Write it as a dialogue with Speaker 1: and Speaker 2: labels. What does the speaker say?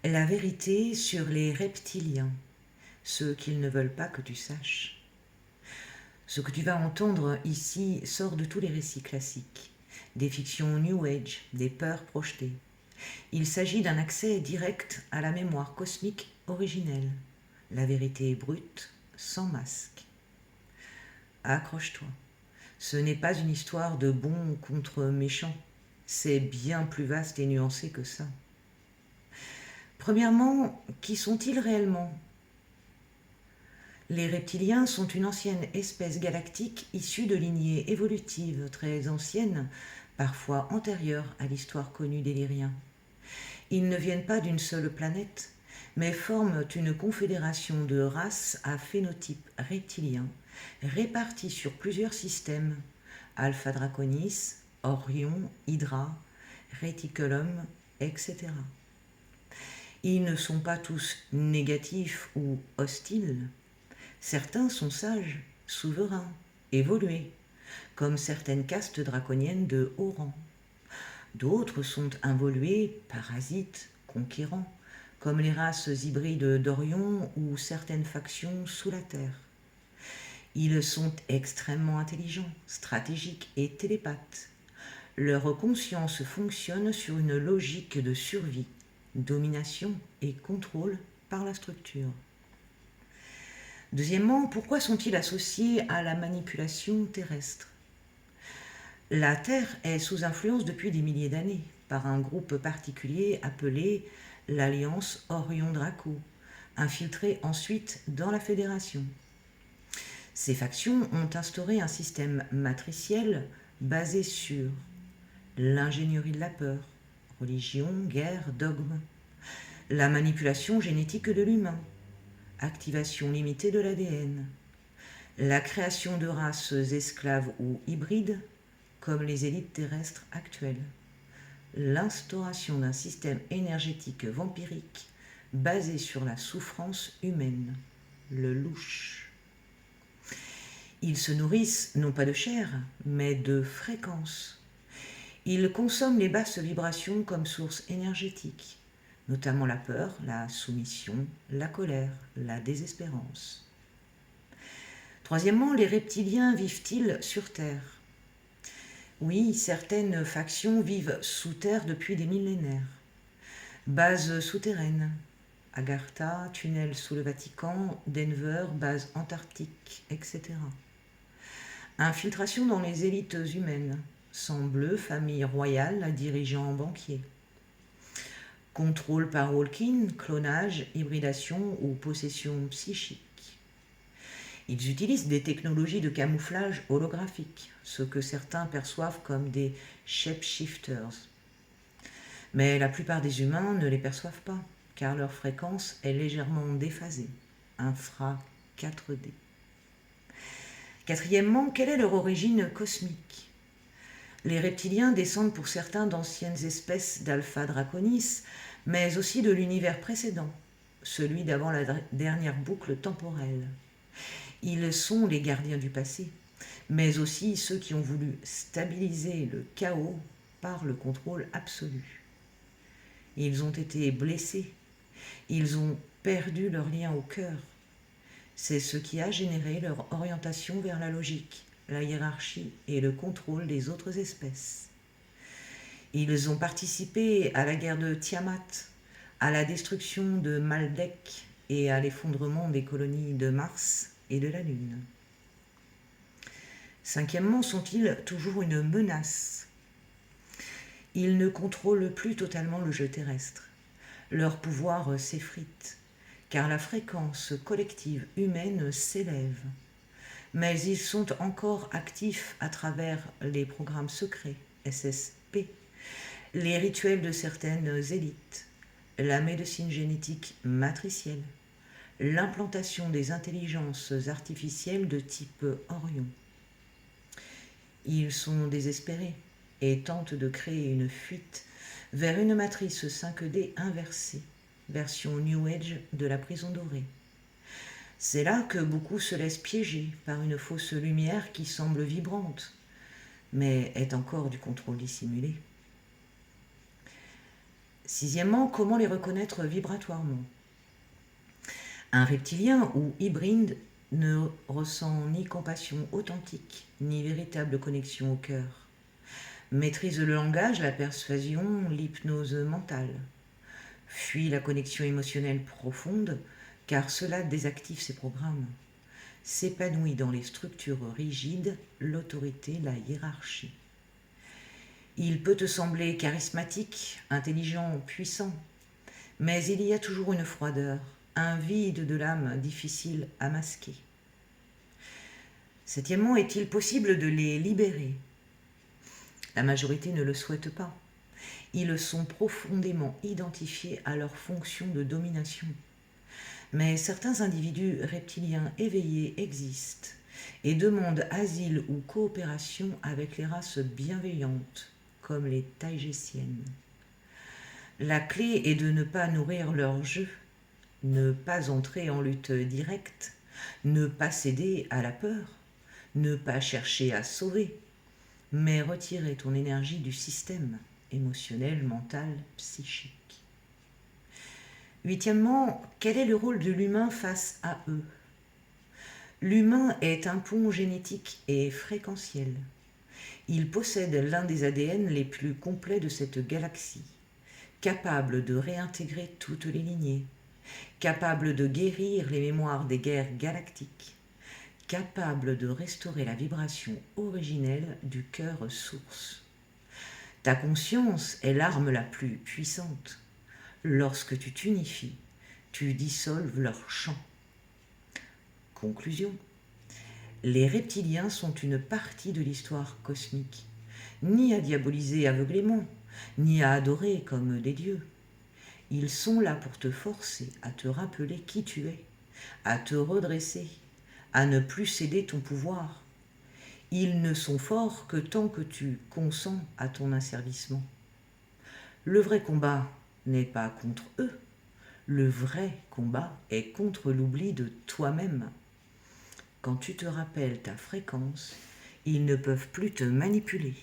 Speaker 1: La vérité sur les reptiliens, ce qu'ils ne veulent pas que tu saches. Ce que tu vas entendre ici sort de tous les récits classiques, des fictions New Age, des peurs projetées. Il s'agit d'un accès direct à la mémoire cosmique originelle, la vérité brute, sans masque. Accroche-toi, ce n'est pas une histoire de bons contre méchants, c'est bien plus vaste et nuancé que ça. Premièrement, qui sont-ils réellement? Les reptiliens sont une ancienne espèce galactique issue de lignées évolutives très anciennes, parfois antérieures à l'histoire connue des Lyriens. Ils ne viennent pas d'une seule planète, mais forment une confédération de races à phénotype reptilien, réparties sur plusieurs systèmes, Alpha Draconis, Orion, Hydra, Reticulum, etc. Ils ne sont pas tous négatifs ou hostiles. Certains sont sages, souverains, évolués, comme certaines castes draconiennes de haut rang. D'autres sont involués, parasites, conquérants, comme les races hybrides d'Orion ou certaines factions sous la Terre. Ils sont extrêmement intelligents, stratégiques et télépathes. Leur conscience fonctionne sur une logique de survie, domination et contrôle par la structure. Deuxièmement, pourquoi sont-ils associés à la manipulation terrestre? La Terre est sous influence depuis des milliers d'années par un groupe particulier appelé l'Alliance Orion-Draco, infiltré ensuite dans la Fédération. Ces factions ont instauré un système matriciel basé sur l'ingénierie de la peur, religion, guerre, dogme, la manipulation génétique de l'humain, activation limitée de l'ADN, la création de races esclaves ou hybrides, comme les élites terrestres actuelles, l'instauration d'un système énergétique vampirique basé sur la souffrance humaine, le louche. Ils se nourrissent non pas de chair, mais de fréquences. Ils consomment les basses vibrations comme source énergétique, notamment la peur, la soumission, la colère, la désespérance. Troisièmement, les reptiliens vivent-ils sur Terre? Oui, certaines factions vivent sous terre depuis des millénaires. Bases souterraines, Agartha, tunnel sous le Vatican, Denver, base antarctique, etc. Infiltration dans les élites humaines, sang bleu, famille royale, dirigeants banquiers. Contrôle par Walking, clonage, hybridation ou possession psychique. Ils utilisent des technologies de camouflage holographique, ce que certains perçoivent comme des shapeshifters. Mais la plupart des humains ne les perçoivent pas, car leur fréquence est légèrement déphasée, infra 4D. Quatrièmement, quelle est leur origine cosmique? Les reptiliens descendent pour certains d'anciennes espèces d'Alpha Draconis, mais aussi de l'univers précédent, celui d'avant la dernière boucle temporelle. Ils sont les gardiens du passé, mais aussi ceux qui ont voulu stabiliser le chaos par le contrôle absolu. Ils ont été blessés, ils ont perdu leur lien au cœur. C'est ce qui a généré leur orientation vers la logique, la hiérarchie et le contrôle des autres espèces. Ils ont participé à la guerre de Tiamat, à la destruction de Maldek et à l'effondrement des colonies de Mars et de la Lune. Cinquièmement, sont-ils toujours une menace? Ils ne contrôlent plus totalement le jeu terrestre. Leur pouvoir s'effrite, car la fréquence collective humaine s'élève. Mais ils sont encore actifs à travers les programmes secrets, SSP, les rituels de certaines élites, la médecine génétique matricielle, l'implantation des intelligences artificielles de type Orion. Ils sont désespérés et tentent de créer une fuite vers une matrice 5D inversée, version New Age de la prison dorée. C'est là que beaucoup se laissent piéger par une fausse lumière qui semble vibrante, mais est encore du contrôle dissimulé. Sixièmement, comment les reconnaître vibratoirement? Un reptilien ou hybride ne ressent ni compassion authentique, ni véritable connexion au cœur. Maîtrise le langage, la persuasion, l'hypnose mentale. Fuit la connexion émotionnelle profonde, car cela désactive ses programmes. S'épanouit dans les structures rigides, l'autorité, la hiérarchie. Il peut te sembler charismatique, intelligent, puissant, mais il y a toujours une froideur, un vide de l'âme difficile à masquer. Septièmement, est-il possible de les libérer? La majorité ne le souhaite pas. Ils sont profondément identifiés à leur fonction de domination. Mais certains individus reptiliens éveillés existent et demandent asile ou coopération avec les races bienveillantes, comme les taïgésiennes. La clé est de ne pas nourrir leur jeu, ne pas entrer en lutte directe, ne pas céder à la peur, ne pas chercher à sauver, mais retirer ton énergie du système émotionnel, mental, psychique. Huitièmement, quel est le rôle de l'humain face à eux? L'humain est un pont génétique et fréquentiel. Il possède l'un des ADN les plus complets de cette galaxie, capable de réintégrer toutes les lignées, capable de guérir les mémoires des guerres galactiques, capable de restaurer la vibration originelle du cœur source. Ta conscience est l'arme la plus puissante. Lorsque tu t'unifies, tu dissolves leur champ. Conclusion. Les reptiliens sont une partie de l'histoire cosmique, ni à diaboliser aveuglément, ni à adorer comme des dieux. Ils sont là pour te forcer à te rappeler qui tu es, à te redresser, à ne plus céder ton pouvoir. Ils ne sont forts que tant que tu consens à ton asservissement. Le vrai combat n'est pas contre eux, le vrai combat est contre l'oubli de toi-même. Quand tu te rappelles ta fréquence, ils ne peuvent plus te manipuler.